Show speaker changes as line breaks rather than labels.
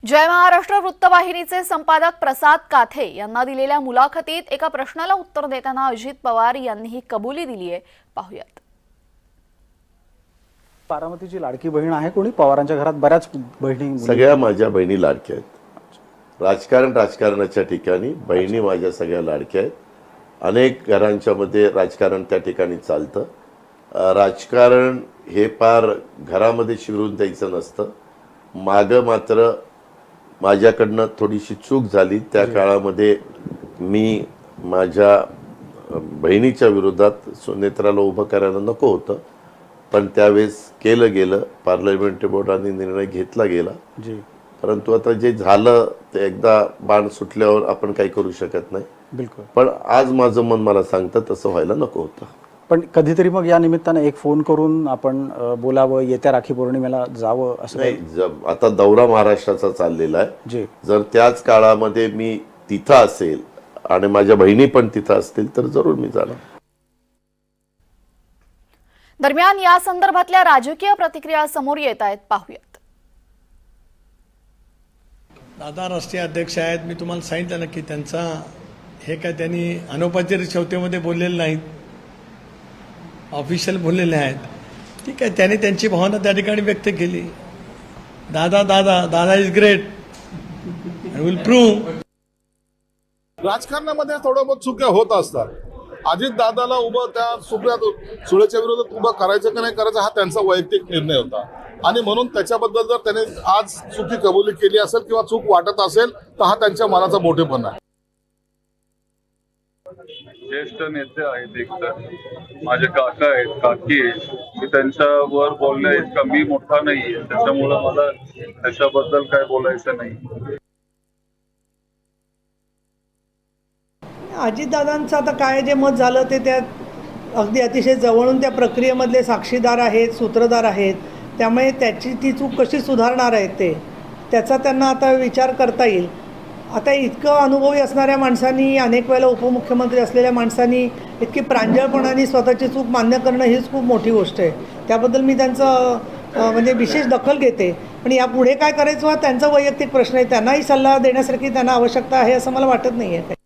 जय महाराष्ट्र वृत्तवाहिनीचे संपादक प्रसाद काथे यांना दिलेल्या मुलाखतीत एका प्रश्नाला उत्तर देताना अजित पवार यांनी ही कबुली दिली आहे. पाहूयात.
बारामतीची लाडकी बहीण आहे कोणी? पवारांच्या घरात बऱ्याच बहिणी
सगळ्या माझ्या बहिणी लाडक्या आहेत. राजकारणाच्या ठिकाणी बहिणी माझ्या सगळ्या लाडक्या आहेत. अनेक घरांच्या मध्ये राजकारण त्या ठिकाणी चालतं. राजकारण हे फार घरामध्ये शिरून द्यायचं नसतं. मागं मात्र माझ्याकडनं थोडीशी चूक झाली. त्या काळामध्ये मी माझ्या बहिणीच्या विरोधात सुनेत्राला उभं करायला नको होतं, पण त्यावेळेस केलं गेलं. पार्लमेंटरी बोर्डाने निर्णय घेतला गेला. परंतु आता जे झालं ते एकदा बाण सुटल्यावर आपण काही करू शकत नाही.
बिलकुल.
पण आज माझं मन मला सांगतं तसं व्हायला नको होतं.
पण कधीतरी मग या निमित्ताने एक फोन करून आपण बोलावं, येत्या राखी पौर्णिमेला जावं असं
नाही. आता दौरा महाराष्ट्राचा चाललेला आहे. जर त्याच काळामध्ये मी तिथं असेल आणि माझ्या बहिणी पण तिथं असतील तर जरूर मी जाणार.
दरम्यान या संदर्भातल्या राजकीय प्रतिक्रिया समोर येत आहेत. पाहूयात.
दादा राष्ट्रीय अध्यक्ष आहेत. मी तुम्हाला सांगितलं ना की त्यांचा हे काय त्यांनी अनौपचारिक चौथीमध्ये बोललेले नाहीत, ऑफिशियल बोललेले आहेत. ठीक आहे, त्यांनी त्यांची भावना त्या ठिकाणी व्यक्त केली. दादा दादा दादा is great I will prove.
राजकारणामध्ये थोडं बहुत चुक्या होत असतात. अजित दादाला उभं त्या सुळेच्या विरोधात उभं करायचं की नाही करायचं हा त्यांचा वैयक्तिक निर्णय होता, आणि म्हणून त्याच्याबद्दल जर त्याने आज चुकी कबुली केली असेल किंवा चूक वाटत असेल तर हा त्यांच्या मनाचा मोठेपणा आहे.
ज्येष्ठ नेते आहेत, एक तर माझे काका आहेत, काकी आहेत. मी त्यांच्यावर बोलण्या इतका मी मोठा नाहीये, त्याच्यामुळं मला त्याच्याबद्दल काय बोलायचं नाही.
अजितदादांचं आता काय जे मत झालं ते त्या अगदी अतिशय जवळून त्या प्रक्रियेमधले साक्षीदार आहेत, सूत्रधार आहेत. त्यामुळे त्याची ती चूक कशी सुधारणार आहेत त्याचा त्यांना आता विचार करता येईल. आता इतकं अनुभवी असणाऱ्या माणसांनी, अनेक वेळेला उपमुख्यमंत्री असलेल्या माणसांनी इतकी प्रांजळपणाने स्वतःची चूक मान्य करणं हीच खूप मोठी गोष्ट आहे. त्याबद्दल मी त्यांचं म्हणजे विशेष दखल घेते. पण यापुढे काय करायचं हा त्यांचा वैयक्तिक प्रश्न आहे. त्यांनाही सल्ला देण्यासारखी त्यांना आवश्यकता आहे असं मला वाटत नाही आहे.